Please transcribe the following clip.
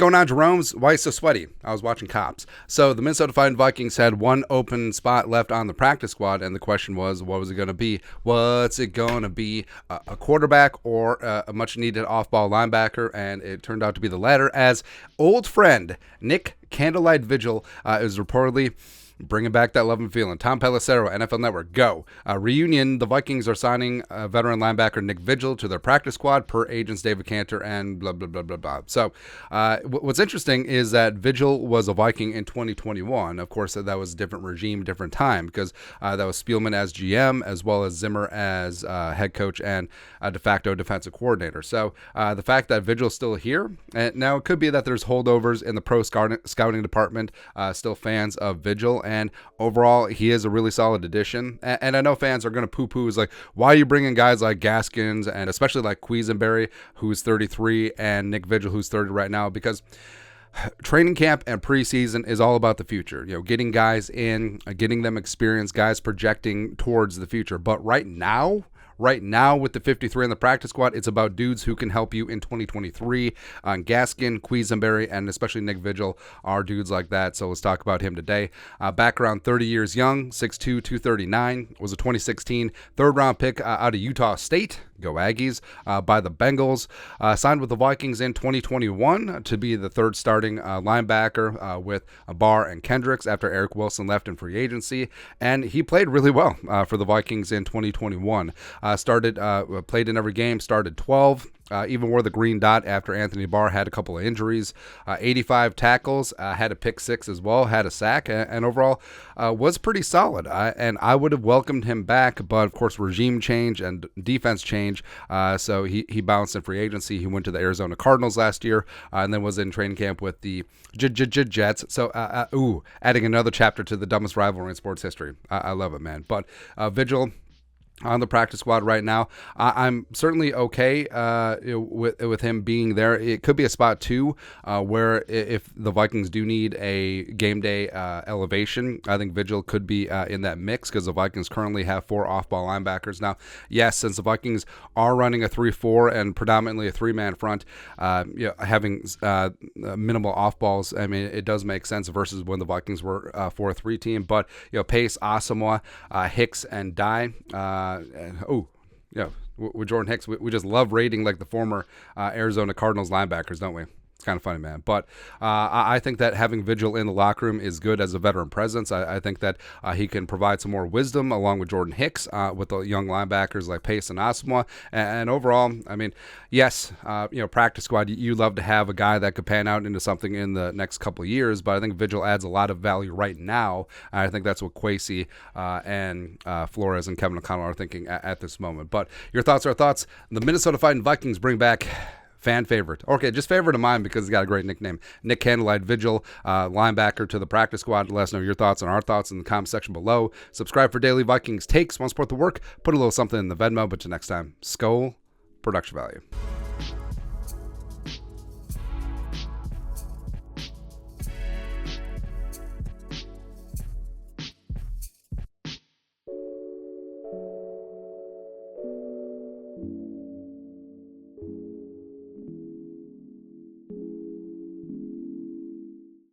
going on, Jerome's? Why so sweaty? I was watching Cops. So the Minnesota Vikings had one open spot left on the practice squad, and the question was, what was it going to be? What's it going to be? A quarterback or a much-needed off-ball linebacker? And it turned out to be the latter, as old friend Nick Candlelight Vigil is reportedly bringing back that love and feeling. Tom Pelissero, NFL Network, go. Reunion, the Vikings are signing veteran linebacker Nick Vigil to their practice squad per agents David Cantor and blah, blah, blah, blah, blah. So what's interesting is that Vigil was a Viking in 2021. Of course, that was a different regime, different time, because that was Spielman as GM as well as Zimmer as head coach and de facto defensive coordinator. So the fact that Vigil's still here, and now it could be that there's holdovers in the pro scouting department, still fans of Vigil. And overall, he is a really solid addition. And I know fans are going to poo-poo. Is like, why are you bringing guys like Gaskins and especially like Quisenberry, who's 33, and Nick Vigil, who's 30 right now? Because training camp and preseason is all about the future. You know, getting guys in, getting them experience, guys projecting towards the future. But right now, with the 53 in the practice squad, it's about dudes who can help you in 2023. Gaskin, Quisenberry, and especially Nick Vigil are dudes like that. So let's talk about him today. Background, 30 years young, 6'2", 239. Was a 2016 third-round pick out of Utah State. Go Aggies, by the Bengals. Signed with the Vikings in 2021 to be the third starting linebacker with Barr and Kendricks after Eric Wilson left in free agency. And he played really well for the Vikings in 2021. Played in every game, started 12. Even wore the green dot after Anthony Barr had a couple of injuries. 85 tackles, had a pick six as well, had a sack, and overall was pretty solid. And I would have welcomed him back, but of course regime change and defense change. So he bounced in free agency. He went to the Arizona Cardinals last year, and then was in training camp with the Jets. So adding another chapter to the dumbest rivalry in sports history. I love it, man. But Vigil on the practice squad right now, I'm certainly okay with him being there. It could be a spot too, where if the Vikings do need a game day elevation, I think Vigil could be in that mix, because the Vikings currently have 4 off-ball linebackers. Now, yes, since the Vikings are running a 3-4 and predominantly a 3-man front, having minimal off-balls, I mean, it does make sense versus when the Vikings were a 4-3 team. But Pace, Asamoah, Hicks, and Dye. With Jordan Hicks, we just love rating like the former Arizona Cardinals linebackers, don't we? It's kind of funny, man. But I think that having Vigil in the locker room is good as a veteran presence. I think that he can provide some more wisdom along with Jordan Hicks with the young linebackers like Pace and Asamoah. And overall, I mean, yes, practice squad, you love to have a guy that could pan out into something in the next couple of years. But I think Vigil adds a lot of value right now. I think that's what Kwesi and Flores and Kevin O'Connell are thinking at this moment. But your thoughts are thoughts. The Minnesota Vikings bring back fan favorite. Okay, just favorite of mine because he's got a great nickname. Nick Candlelight Vigil, linebacker to the practice squad. Let us know your thoughts and our thoughts in the comment section below. Subscribe for daily Vikings takes. Want to support the work? Put a little something in the Venmo. But till next time, Skol, production value.